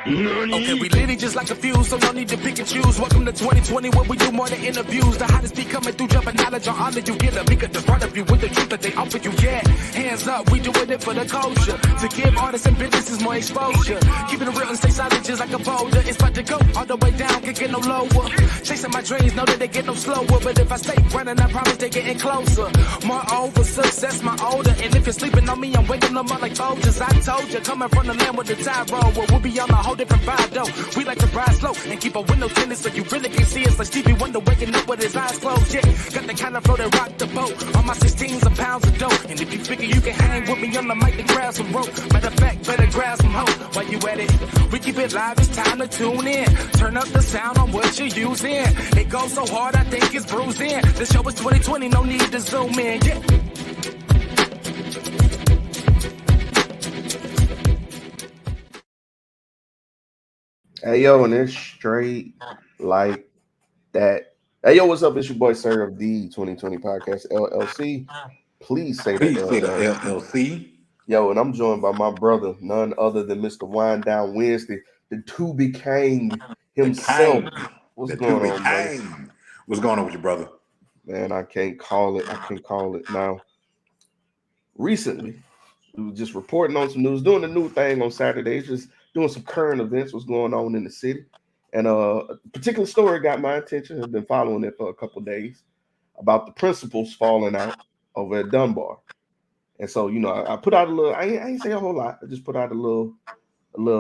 Okay, we lit it just like a fuse, so no need to pick and choose. Welcome to 2020, where we do more than interviews. The hottest be coming through, jumping knowledge on honor. You get a bigger the front of you with the truth that they offer you. Yeah, hands up, we doing it for the culture. To give artists and businesses more exposure. Keeping it real and stay solid just like a boulder. It's about to go all the way down, can't get no lower. Chasing my dreams, know that they get no slower. But if I stay running, I promise they getting closer. Moreover, success my older. And if you're sleeping on me, I'm waking them up like soldiers. I told you, coming from the land with the tide roll. Well, we'll be on a whole different vibe though. We like to ride slow and keep our window tinted so you really can't see us like Stevie Wonder waking up with his eyes closed. Yeah, got the kind of flow that rock the boat. On my 16s of pounds of dope. And if you figure you can hang with me on the mic, then grab some rope. Matter of fact, better grab some hope. While you at it, we keep it live, it's time to tune in. Turn up the sound on what you're using. It goes so hard, I think it's bruising. The show is 2020, no need to zoom in. Yeah. Hey yo, and it's straight like that. Hey yo, what's up? It's your boy Sir of the 2020 Podcast LLC. Please say the LLC. Yo, and I'm joined by my brother, none other than Mr. Wind Down Wednesday, the To Be King himself. What's going on, brother? What's going on with you, brother? Man, I can't call it now. Recently, we were just reporting on some news, doing a new thing on Saturdays, just doing some current events, what's going on in the city. And a particular story got my attention. I've been following it for a couple of days about the principals falling out over at Dunbar. And so, you know, I put out a little, I ain't say a whole lot. I just put out a little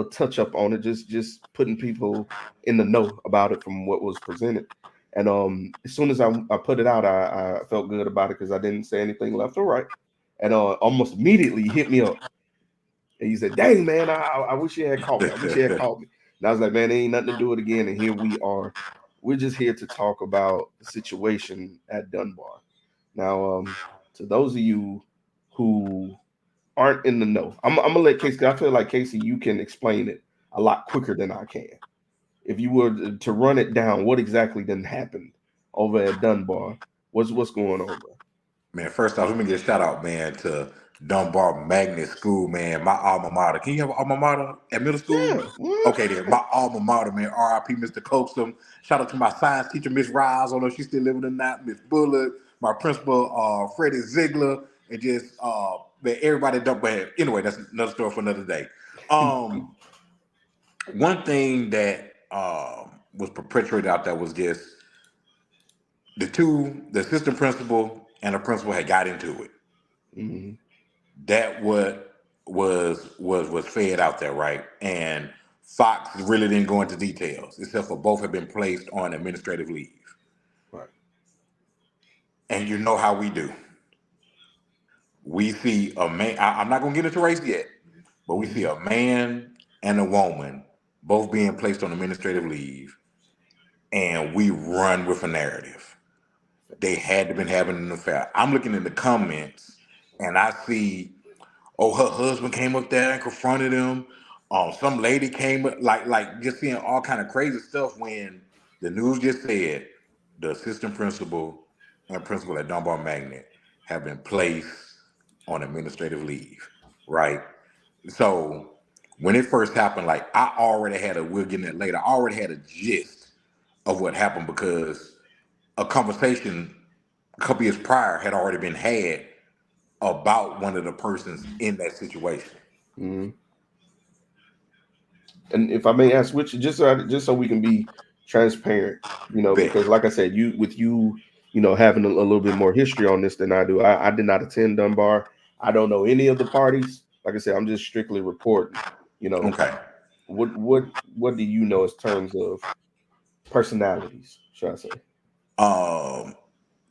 touch up on it, just putting people in the know about it from what was presented. And as soon as I put it out, I felt good about it because I didn't say anything left or right. And almost immediately he hit me up. And he said, dang, man, I wish you had called me. I wish you had called me. And I was like, man, there ain't nothing to do it again. And here we are. We're just here to talk about the situation at Dunbar. Now, to those of you who aren't in the know, I'm going to let Casey, I feel like, Casey, you can explain it a lot quicker than I can. If you were to run it down, what exactly then happened over at Dunbar? What's going on, bro? Man, first off, let me get a shout out, man, to Dunbar Magnet School, man, my alma mater. Can you have an alma mater at middle school? Yeah. Okay, then, my alma mater, man, R.I.P. Mr. Coastum. Shout out to my science teacher, Miss Riles, although she's still living or not, Miss Bullock, my principal, Freddie Ziegler, and just man, everybody at Dunbar. Anyway, that's another story for another day. One thing that was perpetuated out there was just the assistant principal and the principal had got into it. Mm-hmm. That what was fed out there, right? And Fox really didn't go into details, except for both have been placed on administrative leave. Right. And you know how we do. We see a man, I'm not gonna get into race yet, but we see a man and a woman both being placed on administrative leave, and we run with a narrative. They had to been having an affair. I'm looking in the comments and I see, oh, her husband came up there and confronted him. Some lady came up, like just seeing all kind of crazy stuff when the news just said the assistant principal and principal at Dunbar Magnet have been placed on administrative leave, right? So when it first happened, like we'll get in that later, I already had a gist of what happened because a conversation a couple years prior had already been had about one of the persons in that situation. Mm-hmm. And if I may ask, which just so we can be transparent, you know, because like I said, you having a little bit more history on this than I do. I did not attend Dunbar. I don't know any of the parties. Like I said, I'm just strictly reporting. You know, okay. What do you know in terms of personalities? Should I say?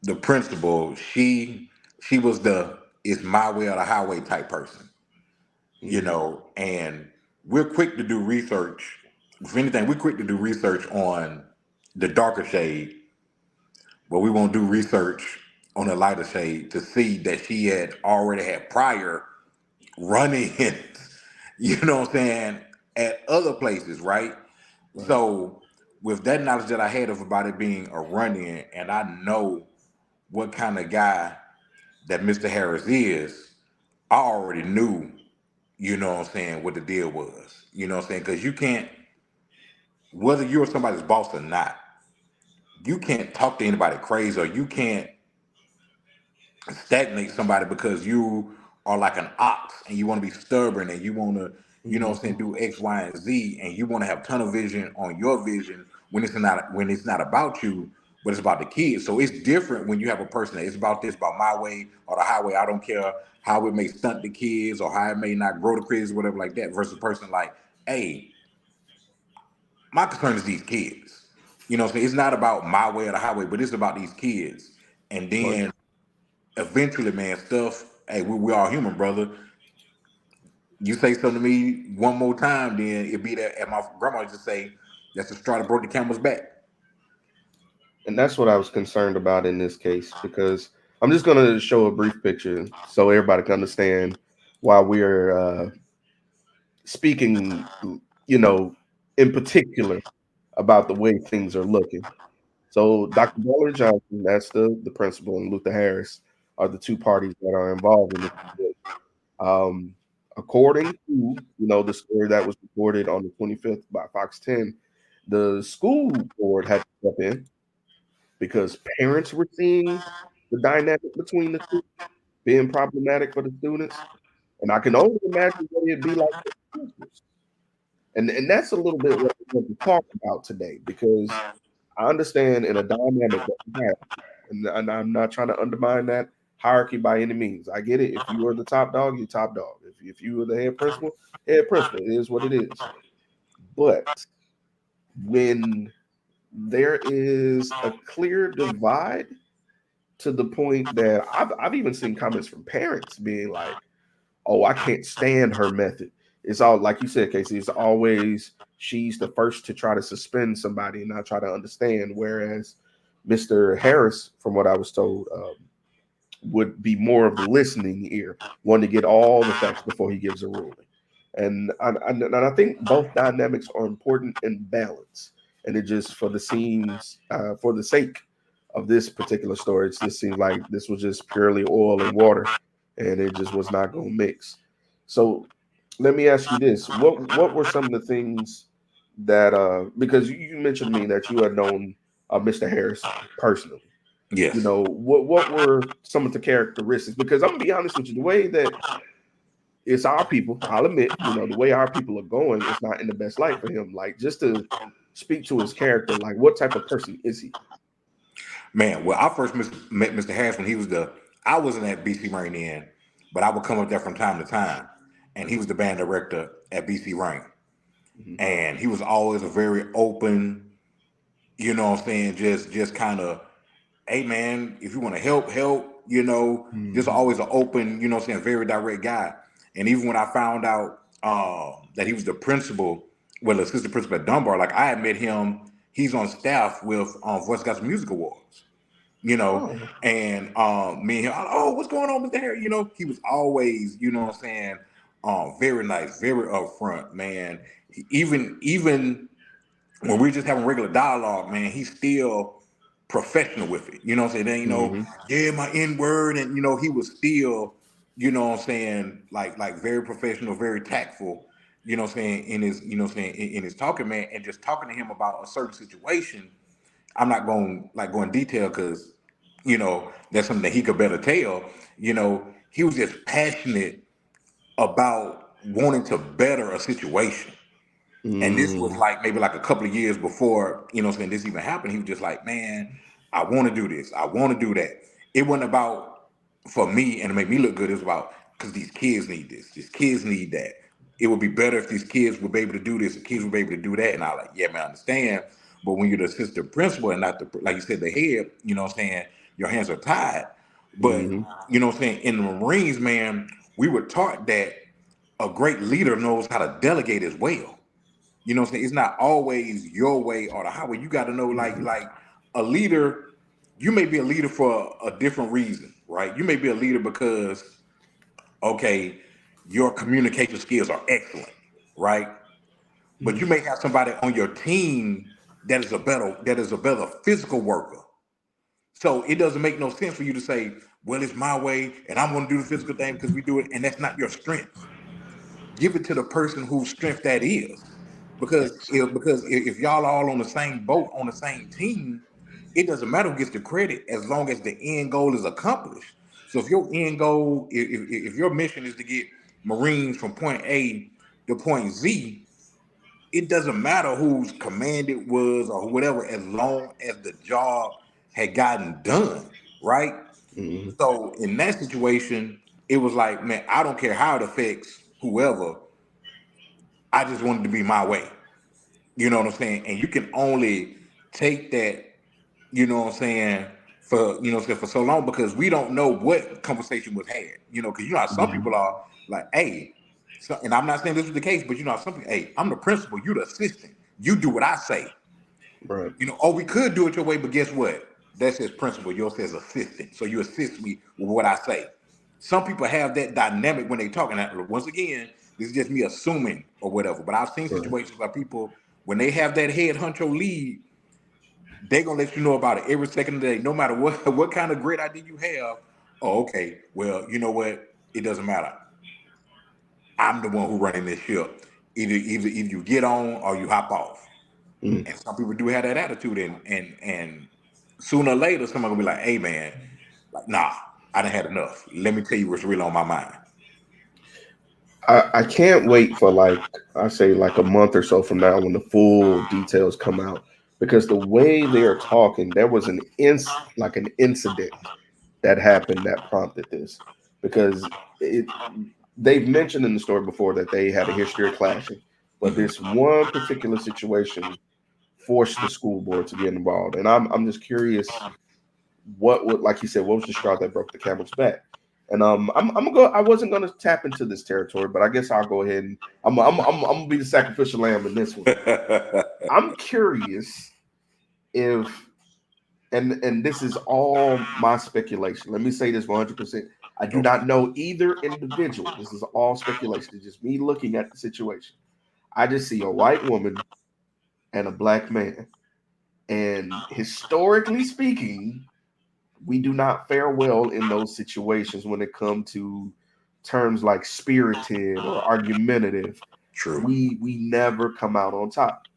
The principal, she was the it's my way or the highway type person, you know, and we're quick to do research. If anything, we're quick to do research on the darker shade, but we won't do research on the lighter shade to see that she had already had prior run-ins, you know what I'm saying, at other places, right? So with that knowledge that I had of about it being a run-in, and I know what kind of guy that Mr. Harris is, I already knew, you know what I'm saying, what the deal was. You know what I'm saying? Because you can't whether you're somebody's boss or not, you can't talk to anybody crazy, or you can't stagnate somebody because you are like an ox and you want to be stubborn and you want to, you know what I'm Mm-hmm. saying, do X, Y, and Z, and you want to have tunnel vision on your vision when it's not about you, but it's about the kids. So it's different when you have a person that it's about this, about my way or the highway. I don't care how it may stunt the kids or how it may not grow the kids, whatever like that, versus a person like, hey, my concern is these kids. You know what I'm saying? It's not about my way or the highway, but it's about these kids. And Well, then eventually, man, stuff. Hey, we all human, brother. You say something to me one more time, then it be that. And my grandma used to say, "That's the straw that broke the camel's back." and that's what I was concerned about in this case, because I'm just going to show a brief picture so everybody can understand why we're speaking, in particular about the way things are looking. So Dr. Butler Johnson, that's the principal, and Luther Harris are the two parties that are involved in this. Um, According to the story that was reported on the 25th by Fox 10, the school board had to step in because parents were seeing the dynamic between the two being problematic for the students, and I can only imagine what it'd be like for the teachers. And that's a little bit what I want to talk about today, because I understand in a dynamic that we have, and I'm not trying to undermine that hierarchy by any means. I get it. If you are the top dog, you're top dog. If you are the head principal, it is what it is. But when there is a clear divide to the point that I've even seen comments from parents being like, "Oh, I can't stand her method." It's all like you said, Casey. It's always she's the first to try to suspend somebody and not try to understand. Whereas Mr. Harris, from what I was told, would be more of the listening ear, wanting to get all the facts before he gives a ruling. And I think both dynamics are important in balance. And it just for the scenes, for the sake of this particular story, it just seems like this was just purely oil and water, and it just was not going to mix. So let me ask you this: what were some of the things that because you mentioned to me that you had known Mr. Harris personally? Yes, What were some of the characteristics? Because I'm gonna be honest with you, the way that it's our people, I'll admit, the way our people are going, it's not in the best light for him. Like, just to speak to his character, like what type of person is he? man. Well, I first met Mr. Harris when he was I wasn't at BC Rain then, but I would come up there from time to time, and he was the band director at BC Rain, Mhm. and he was always a very open, you know what I'm saying, just kind of, hey man, if you want to help, just Mhm. always an open, you know what I'm saying, very direct guy. And even when I found out that he was the principal, well, assistant principal at Dunbar, like I had met him, he's on staff with Voice Gospel Music Awards, you know, Oh. and me and him, oh, what's going on with Harry? He was always, you know what I'm saying, very nice, very upfront, man. Even when we're just having regular dialogue, man, he's still professional with it. You know what I'm saying? Then, Hmm. yeah, my N word, and he was still, what I'm saying, like very professional, very tactful, what I'm saying, in his, what I'm saying, in his talking, man, and just talking to him about a certain situation. I'm not going like go in detail because, that's something that he could better tell. He was just passionate about wanting to better a situation. And this was Mm. like maybe like a couple of years before, what I'm saying, this even happened. He was just like, man, I want to do this. I want to do that. It wasn't about for me and to make me look good. It was about because these kids need this. These kids need that. It would be better if these kids would be able to do this. The kids would be able to do that. And I like, yeah, man, I understand. But when you're the assistant principal and not the, like you said, the head, what I'm saying, your hands are tied. But, Hmm. what I'm saying, in the Marines, man, we were taught that a great leader knows how to delegate as well. You know what I'm saying? It's not always your way or the highway. You got to know, like a leader, you may be a leader for a different reason, right? You may be a leader because, okay, your communication skills are excellent, right? But you may have somebody on your team that is a better physical worker. So it doesn't make no sense for you to say, well, it's my way and I'm going to do the physical thing because we do it, and that's not your strength. Give it to the person whose strength that is. Because if y'all all on the same boat on the same team, it doesn't matter who gets the credit as long as the end goal is accomplished. So if your end goal, if your mission is to get Marines from point A to point Z, it doesn't matter whose command it was or whatever, as long as the job had gotten done, right? Mm-hmm. So in that situation, it was like, man, I don't care how it affects whoever. I just wanted to be my way. You know what I'm saying? And you can only take that, you know what I'm saying, for so long because we don't know what conversation was had. Because you know how some Mm-hmm. people are like, hey, and I'm not saying this was the case, but you know how some people, hey, I'm the principal, you the assistant. You do what I say. Right. We could do it your way, but guess what? That says principal, yours says assistant. So you assist me with what I say. Some people have that dynamic when they talk. And once again, this is just me assuming or whatever. But I've seen Right. situations where people, when they have that head honcho lead, they're gonna let you know about it every second of the day, no matter what kind of great idea you have. Oh, okay. Well, you know what? It doesn't matter. I'm the one who running this ship. Either you get on or you hop off. Mm. And some people do have that attitude, and sooner or later, somebody gonna be like, "Hey, man, like, nah, I done had enough. Let me tell you what's really on my mind." I can't wait for I say like a month or so from now when the full details come out because the way they are talking, there was an incident that happened that prompted this because they've mentioned in the story before that they had a history of clashing, but Mhm. this one particular situation forced the school board to get involved, and I'm just curious what would, like you said, what was the straw that broke the camel's back? And I'm gonna go. I wasn't gonna tap into this territory, but I guess I'll go ahead and I'm gonna be the sacrificial lamb in this one. I'm curious if and this is all my speculation. Let me say this 100%. I do Okay. not know either individual. This is all speculation. It's just me looking at the situation. I just see a white woman and a black man, and historically speaking, we do not fare well in those situations when it comes to terms like spirited or argumentative. True. We never come out on top.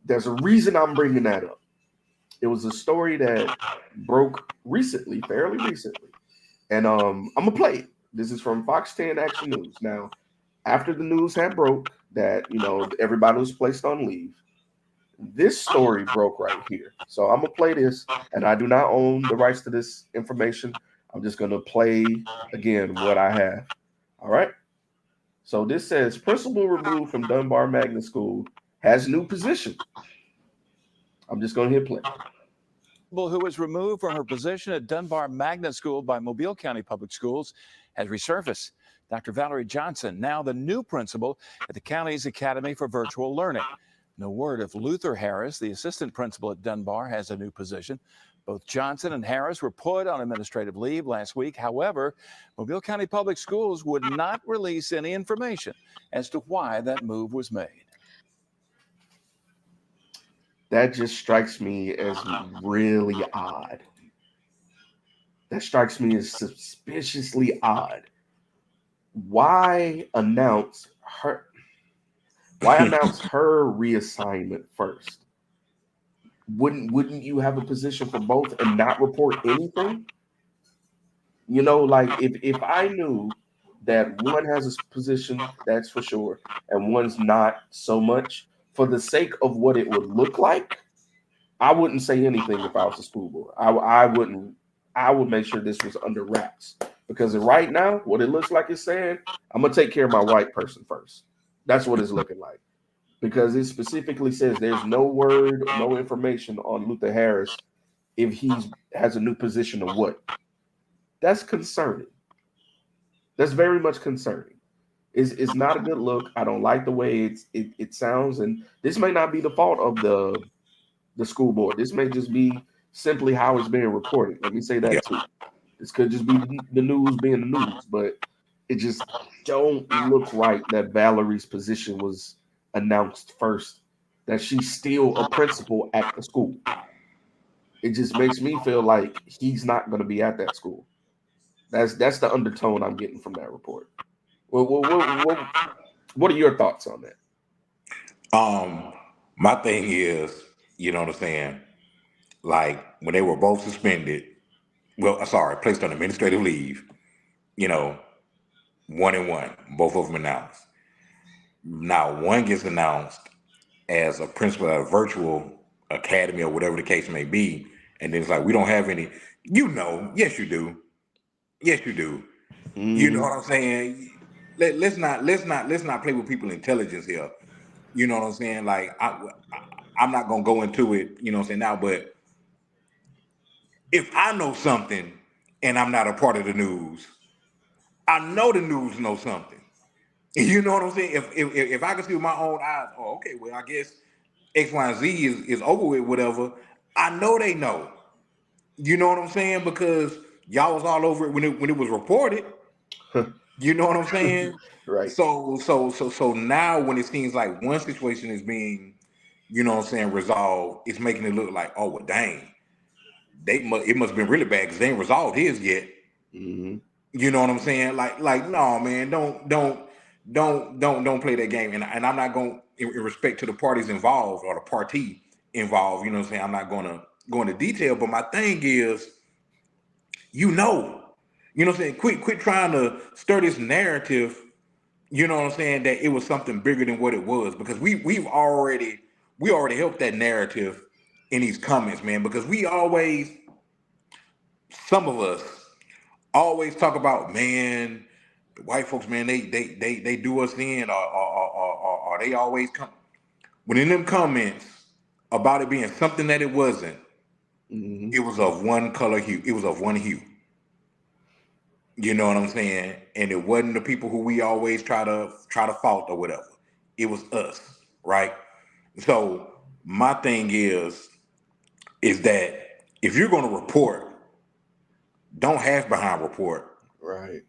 There's a reason I'm bringing that up. It was a story that broke recently, fairly recently, and I'm gonna play it. This is from Fox 10 Action News. Now, after the news had broke that everybody was placed on leave, this story broke right here. So I'm gonna play this, and I do not own the rights to this information. I'm just gonna play again what I have. All right. So this says principal removed from Dunbar Magnet School has new position. I'm just gonna hit play. Who was removed from her position at Dunbar Magnet School by Mobile County Public Schools has resurfaced. Dr. Valerie Johnson, now the new principal at the county's Academy for Virtual Learning. No word if Luther Harris, the assistant principal at Dunbar, has a new position. Both Johnson and Harris were put on administrative leave last week. However, Mobile County Public Schools would not release any information as to why that move was made. That just strikes me as really odd. That strikes me as suspiciously odd. Why announce her? Why announce her reassignment first? Wouldn't you have a position for both and not report anything? Like if I knew that one has a position, that's for sure, and one's not so much, for the sake of what it would look like, I wouldn't say anything if I was a school board. I wouldn't. I would make sure this was under wraps because right now, what it looks like it's saying, I'm gonna take care of my white person first. That's what it's looking like because it specifically says there's no word, no information on Luther Harris if he has a new position or what. That's concerning. That's very much concerning. It's not a good look. I don't like the way it sounds, and this may not be the fault of the school board. This may just be simply how it's being reported. Let me say Yeah. that too. This could just be the news being the news, but it just don't look right that Valerie's position was announced first, that she's still a principal at the school. It just makes me feel like he's not going to be at that school. That's the undertone I'm getting from that report. What are your thoughts on that? My thing is, you know what I'm saying? Like when they were both suspended, placed on administrative leave, you know, 1 and 1, both of them announced. Now one gets announced as a principal at a virtual academy or whatever the case may be, and then it's like we don't have any. Yes you do, yes you do. You know Mm-hmm. what I'm saying? Let's not play with people's intelligence here. You know what I'm saying? Like I'm not gonna go into it. You know what I'm saying now, but if I know something and I'm not a part of the news, I know the news knows something. You know what I'm saying? If I can see with my own eyes, oh, okay, well, I guess X, Y, and Z is over with, whatever. I know they know. You know what I'm saying? Because y'all was all over it when it was reported. You know what I'm saying? Right. So now when it seems like one situation is being, you know what I'm saying, resolved, it's making it look like, oh well, dang, it must have been really bad because they ain't resolved his yet. Mm-hmm. You know what I'm saying? Like no, man, don't play that game. And I'm not going in respect to the parties involved or the party involved. You know what I'm saying? I'm not going to go into detail. But my thing is, you know what I'm saying? Quit trying to stir this narrative. You know what I'm saying? That it was something bigger than what it was, because we already helped that narrative in these comments, man. Because some of us always talk about, man, the white folks, man, they do us in, or they always come when in them comments about it being something that it wasn't. Mm-hmm. It was of one color hue. It was of one hue. You know what I'm saying? And it wasn't the people who we always try to fault or whatever. It was us, right? So my thing is that if you're going to report, don't half behind report. Right.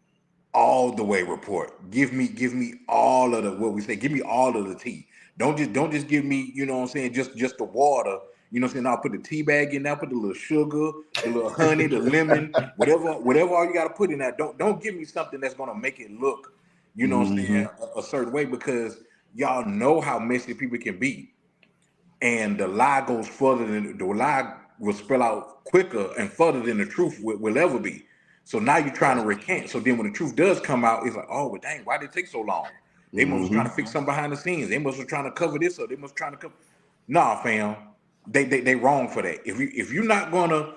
All the way report. Give me all of the, what we say, give me all of the tea. Don't just give me, you know what I'm saying, just the water. You know what I'm saying? I'll put the tea bag in there, put the little sugar, the little honey, the lemon, whatever all you gotta put in that. Don't give me something that's gonna make it look, you know what I'm Mm-hmm. saying, a certain way, because y'all know how messy people can be. And the lie goes further than the lie will spell out quicker and further than the truth will ever be. So now you're trying to Right. recant. So then when the truth does come out, it's like, oh, well, dang, why did it take so long? They must be trying Mm-hmm. to fix something behind the scenes. They must be trying to cover this up. They must be trying to cover. Nah, fam, they wrong for that. If you're not gonna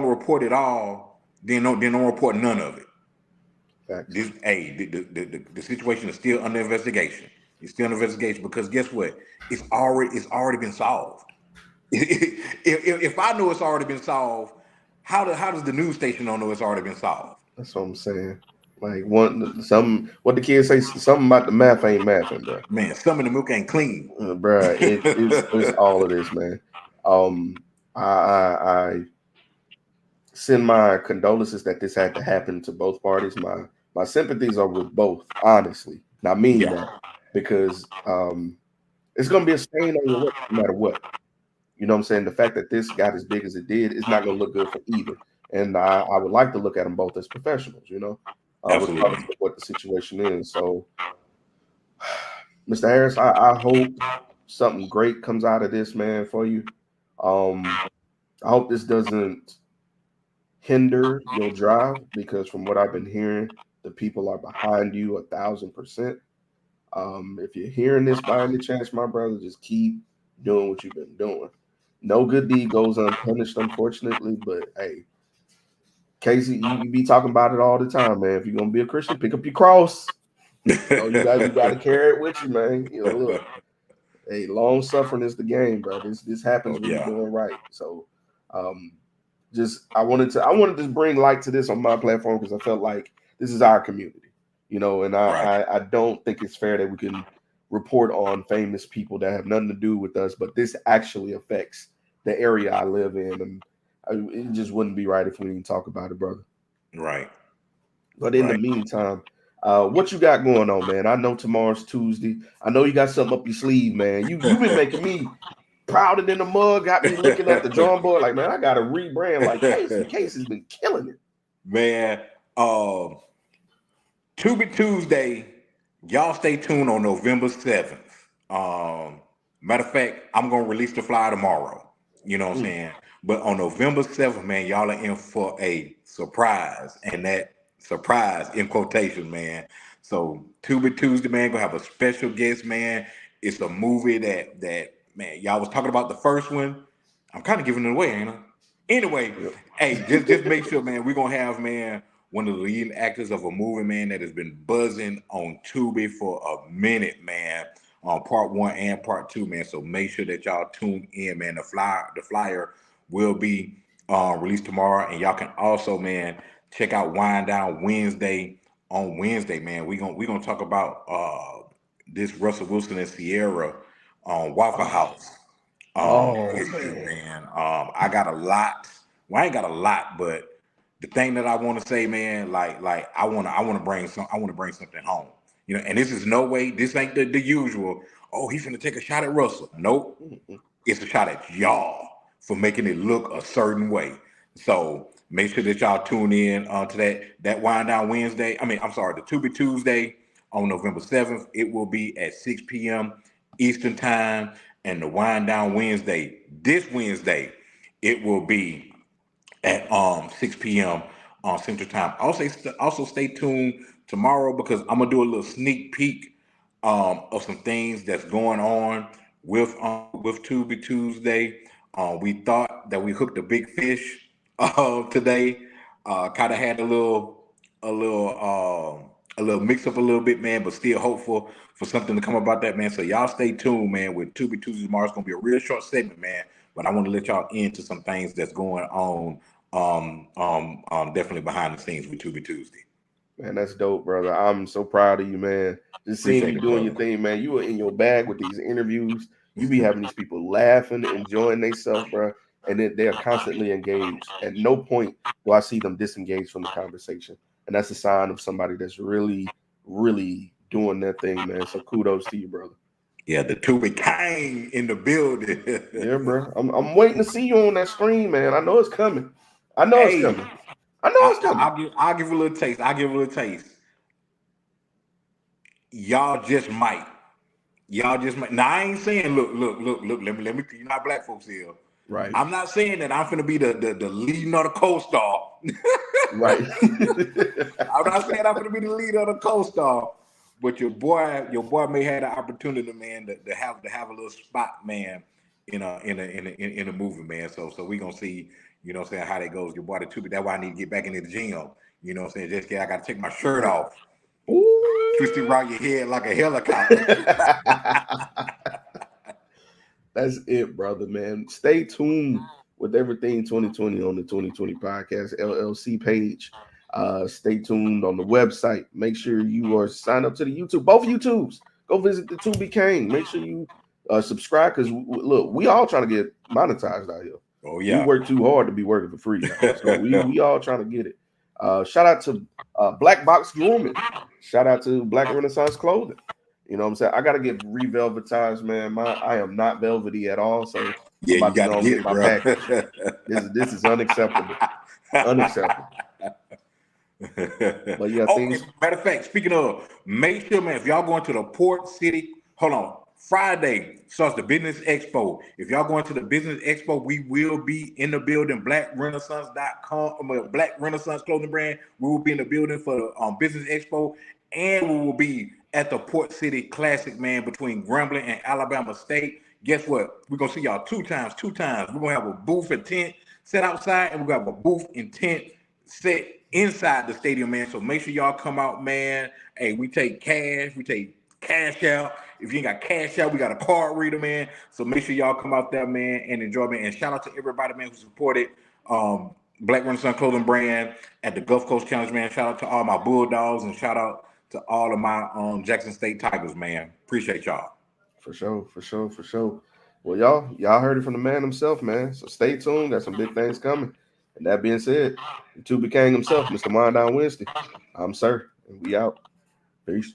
report it all, then don't report none of it. Facts. The situation is still under investigation. It's still under investigation because guess what? It's already been solved. If I know it's already been solved, how does the news station don't know it's already been solved? That's what I'm saying. Like what the kids say, something about the math ain't mathing, bro. Man, some of the milk ain't clean. Bruh, it's all of this, man. I send my condolences that this had to happen to both parties. My sympathies are with both, honestly. And I mean Yeah, that because it's gonna be a stain on your work no matter what. You know what I'm saying? The fact that this got as big as it did is not gonna look good for either. And I would like to look at them both as professionals, regardless absolutely. of what the situation is. So Mr. Harris, I hope something great comes out of this, man, for you. I hope this doesn't hinder your drive because from what I've been hearing, the people are behind you 1,000%. If you're hearing this by any chance, my brother, just keep doing what you've been doing. No good deed goes unpunished, unfortunately, but hey, Casey, you be talking about it all the time, man. If you're gonna be a Christian, pick up your cross. You got to carry it with you, man. Look, hey, long suffering is the game, bro. This happens Oh when you're yeah, doing right. So, um, I wanted to bring light to this on my platform because I felt like this is our community, and right. I don't think it's fair that we can report on famous people that have nothing to do with us, but this actually affects the area I live in, and it just wouldn't be right if we didn't talk about it, brother. Right, But in the right. meantime, what you got going on, man? I know tomorrow's Tuesday. I know you got something up your sleeve, man. You've been making me prouder than a mug. Got me looking at the drawing board like, man, I got to rebrand. Like Casey, Casey's been killing it. Man, To Be Tuesday, y'all stay tuned on November 7th. Matter of fact, I'm gonna release the flyer tomorrow. You know what I'm saying? But on November 7th, man, y'all are in for a surprise, and that surprise in quotation, man. So Tuesday, Tuesday, man, gonna have a special guest, man. It's a movie that man, y'all was talking about the first one. I'm kind of giving it away, ain't I? Anyway, hey, just make sure, man, we're gonna have, man, one of the leading actors of a movie, man, that has been buzzing on Tubi for a minute, man. On part 1 and part 2, man. So make sure that y'all tune in, man. The flyer will be released tomorrow, and y'all can also, man, check out Wind Down Wednesday on Wednesday, man. We gonna talk about this Russell Wilson and Sierra Waffle House issue, man. I got a lot. Well, I ain't got a lot, but the thing that I want to say, man, like I want to bring something home. You know, and this is no way, this ain't the usual, oh, he's gonna take a shot at Russell. Nope. It's a shot at y'all for making it look a certain way. So make sure that y'all tune in to that Wind Down Wednesday. The Tubi Tuesday on November 7th. It will be at 6 p.m. Eastern time. And the Wind Down Wednesday, this Wednesday, it will be at 6 p.m. on Central Time. Also stay tuned tomorrow, because I'm gonna do a little sneak peek of some things that's going on with Tubi Tuesday. We thought that we hooked a big fish today. Kind of had a little mix up a little bit, man, but still hopeful for something to come about that, man. So y'all stay tuned, man. With Tubi Tuesday tomorrow, it's gonna be a real short segment, man. But I want to let y'all into some things that's going on, definitely behind the scenes with Tubi Tuesday. Man, that's dope, brother. I'm so proud of you, man. Just seeing you doing your thing, man. You are in your bag with these interviews. You be having these people laughing, enjoying themselves, bro, and they are constantly engaged. At no point do I see them disengaged from the conversation, and that's a sign of somebody that's really, really doing their thing, man. So kudos to you, brother. Yeah, the Tubi King in the building. Yeah, bro. I'm waiting to see you on that screen, man. I know it's coming. It's coming. I'll give a little taste. Y'all just might. Now I ain't saying look. Let me. You're not black folks here. Right. I'm not saying that I'm finna be the leading of the co-star. Right. I'm not saying I'm gonna be the leader of the co-star, but your boy may have the opportunity, man, to have a little spot, man, in a movie, man. So we gonna see, you know what I'm saying, how that goes. Your boy the Tubi. That's why I need to get back into the gym. You know what I'm saying? I gotta take my shirt off. Ooh. Twist it around your head like a helicopter. That's it, brother, man. Stay tuned with everything 2020 on the 2020 Podcast LLC page. Stay tuned on the website. Make sure you are signed up to the YouTube. Both YouTubes. Go visit the Tubi King. Make sure you subscribe, because look, we all trying to get monetized out here. Oh yeah. We work too hard to be working for free. So we all trying to get it. Shout out to Black Box Grooming. Shout out to Black Renaissance Clothing. You know what I'm saying? I got to get re-velvetized, man. I am not velvety at all. So yeah, you got to get it, my bro. This is unacceptable. Unacceptable. But yeah, matter of fact, speaking of, make sure, man, if y'all going to the Port City, hold on. Friday starts the Business Expo. If y'all going to the Business Expo, we will be in the building. BlackRenaissance.com, Black Renaissance Clothing Brand. We will be in the building for the Business Expo, and we will be at the Port City Classic, man, between Grambling and Alabama State. Guess what? We're gonna see y'all two times. We're gonna have a booth and tent set outside, and we're gonna have a booth and tent set inside the stadium, man. So make sure y'all come out, man. Hey, we take cash. We take cash out. If you ain't got cash out, we got a card reader, man. So make sure y'all come out there, man, and enjoy, man. And shout out to everybody, man, who supported Black Renaissance Clothing Brand at the Gulf Coast Challenge, man. Shout out to all my Bulldogs, and shout out to all of my Jackson State Tigers, man. Appreciate y'all. For sure. Well, y'all heard it from the man himself, man. So stay tuned. Got some big things coming. And that being said, the Tubi King himself, Mr. Wind Down Wednesday. I'm Sir, and we out. Peace.